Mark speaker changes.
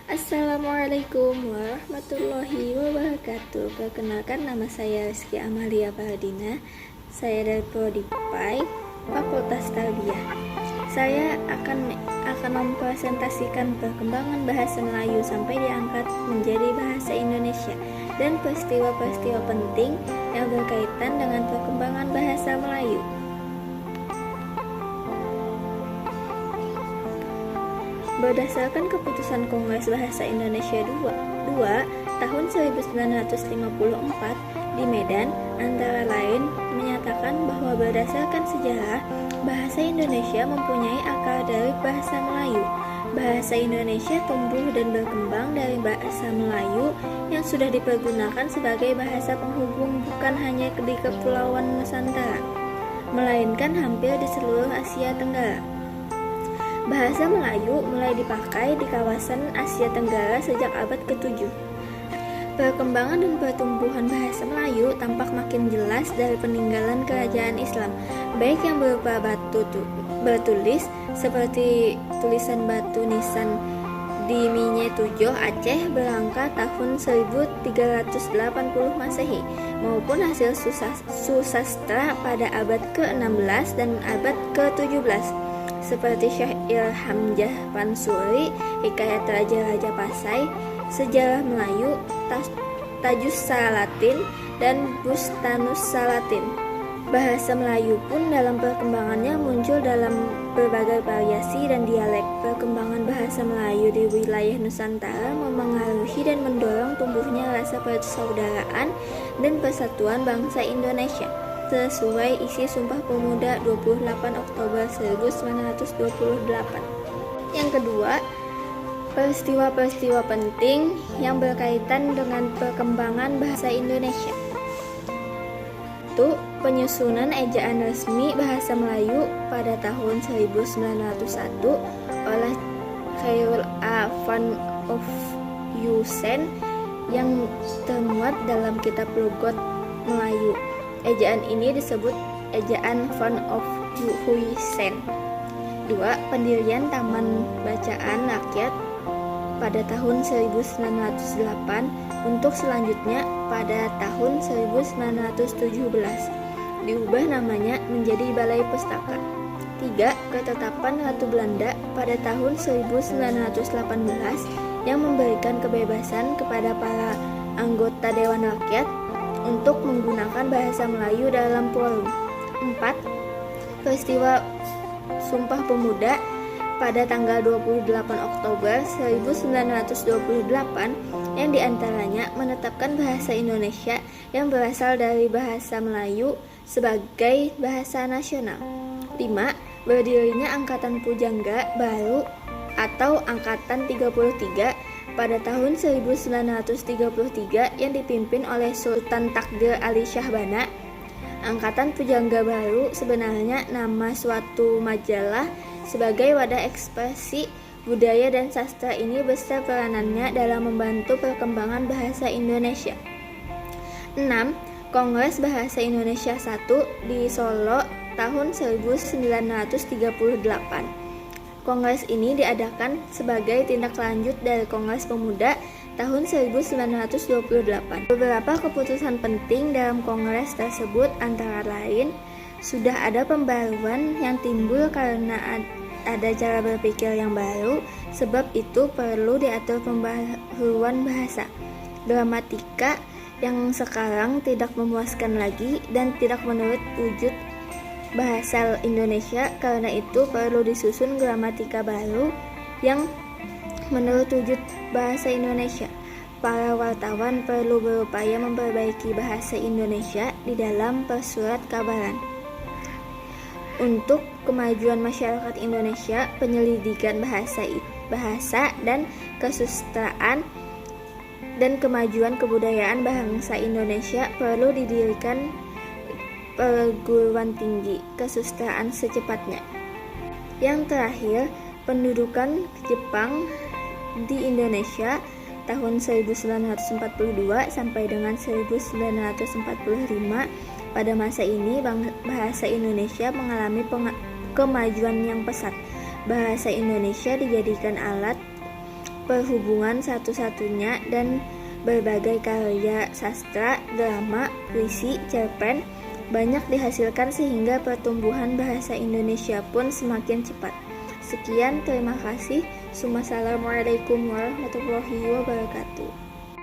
Speaker 1: Assalamualaikum warahmatullahi wabarakatuh. Perkenalkan, nama saya Rizky Amalia Pardina. Saya dari Prodi PAI, Fakultas Tarbiyah. Saya akan mempresentasikan perkembangan bahasa Melayu sampai diangkat menjadi bahasa Indonesia dan peristiwa-peristiwa penting yang berkaitan dengan perkembangan bahasa Melayu. Berdasarkan keputusan Kongres Bahasa Indonesia 2 tahun 1954 di Medan, antara lain menyatakan bahwa berdasarkan sejarah, bahasa Indonesia mempunyai akar dari bahasa Melayu. Bahasa Indonesia tumbuh dan berkembang dari bahasa Melayu yang sudah dipergunakan sebagai bahasa penghubung bukan hanya di Kepulauan Nusantara, melainkan hampir di seluruh Asia Tenggara. Bahasa Melayu mulai dipakai di kawasan Asia Tenggara sejak abad ke-7. Perkembangan dan pertumbuhan bahasa Melayu tampak makin jelas dari peninggalan kerajaan Islam, baik yang berupa batu bertulis seperti tulisan batu nisan di Minye Tujoh, Aceh berangka tahun 1380 Masehi, maupun hasil susastra pada abad ke-16 dan abad ke-17. Seperti Syair Hamzah Pansuri, Hikayat Raja-Raja Pasai, Sejarah Melayu, Tajus Salatin, dan Bustanus Salatin. Bahasa Melayu pun dalam perkembangannya muncul dalam berbagai variasi dan dialek. Perkembangan bahasa Melayu di wilayah Nusantara memengaruhi dan mendorong tumbuhnya rasa persaudaraan dan persatuan bangsa Indonesia, sesuai isi Sumpah Pemuda 28 Oktober 1928. Yang kedua, peristiwa-peristiwa penting yang berkaitan dengan perkembangan bahasa Indonesia. Itu penyusunan ejaan resmi bahasa Melayu pada tahun 1901 oleh Khairul A. van of Huyssen yang termuat dalam kitab Logot Melayu. Ejaan ini disebut Ejaan Van of Huyssen. 2. Pendirian Taman Bacaan Rakyat pada tahun 1908 untuk selanjutnya pada tahun 1917 diubah namanya menjadi Balai Pustaka. 3. Ketetapan Ratu Belanda pada tahun 1918 yang memberikan kebebasan kepada para anggota Dewan Rakyat untuk menggunakan bahasa Melayu dalam forum. 4. Peristiwa Sumpah Pemuda pada tanggal 28 Oktober 1928 yang diantaranya menetapkan bahasa Indonesia yang berasal dari bahasa Melayu sebagai bahasa nasional. 5. Berdirinya Angkatan Pujangga Baru atau Angkatan 33 pada tahun 1933 yang dipimpin oleh Sultan Takdir Ali Syahbana. Angkatan Pujangga Baru sebenarnya nama suatu majalah sebagai wadah ekspresi budaya dan sastra. Ini besar peranannya dalam membantu perkembangan bahasa Indonesia. 6. Kongres Bahasa Indonesia I di Solo tahun 1938. Kongres ini diadakan sebagai tindak lanjut dari Kongres Pemuda tahun 1928. Beberapa keputusan penting dalam kongres tersebut antara lain, sudah ada pembaruan yang timbul karena ada cara berpikir yang baru, sebab itu perlu diatur pembaruan bahasa. Gramatika yang sekarang tidak memuaskan lagi dan tidak menurut wujud bahasa Indonesia, karena itu perlu disusun gramatika baru yang menurut wujud bahasa Indonesia. Para wartawan perlu berupaya memperbaiki bahasa Indonesia di dalam persurat kabaran. Untuk kemajuan masyarakat Indonesia, penyelidikan bahasa dan kesusastraan dan kemajuan kebudayaan bangsa Indonesia perlu didirikan perguruan tinggi kesusastraan secepatnya. Yang terakhir, pendudukan Jepang di Indonesia tahun 1942 sampai dengan 1945. Pada masa ini bahasa Indonesia mengalami kemajuan yang pesat. Bahasa Indonesia dijadikan alat perhubungan satu-satunya, dan berbagai karya sastra, drama, puisi, cerpen banyak dihasilkan sehingga pertumbuhan bahasa Indonesia pun semakin cepat. Sekian, terima kasih. Wassalamualaikum warahmatullahi wabarakatuh.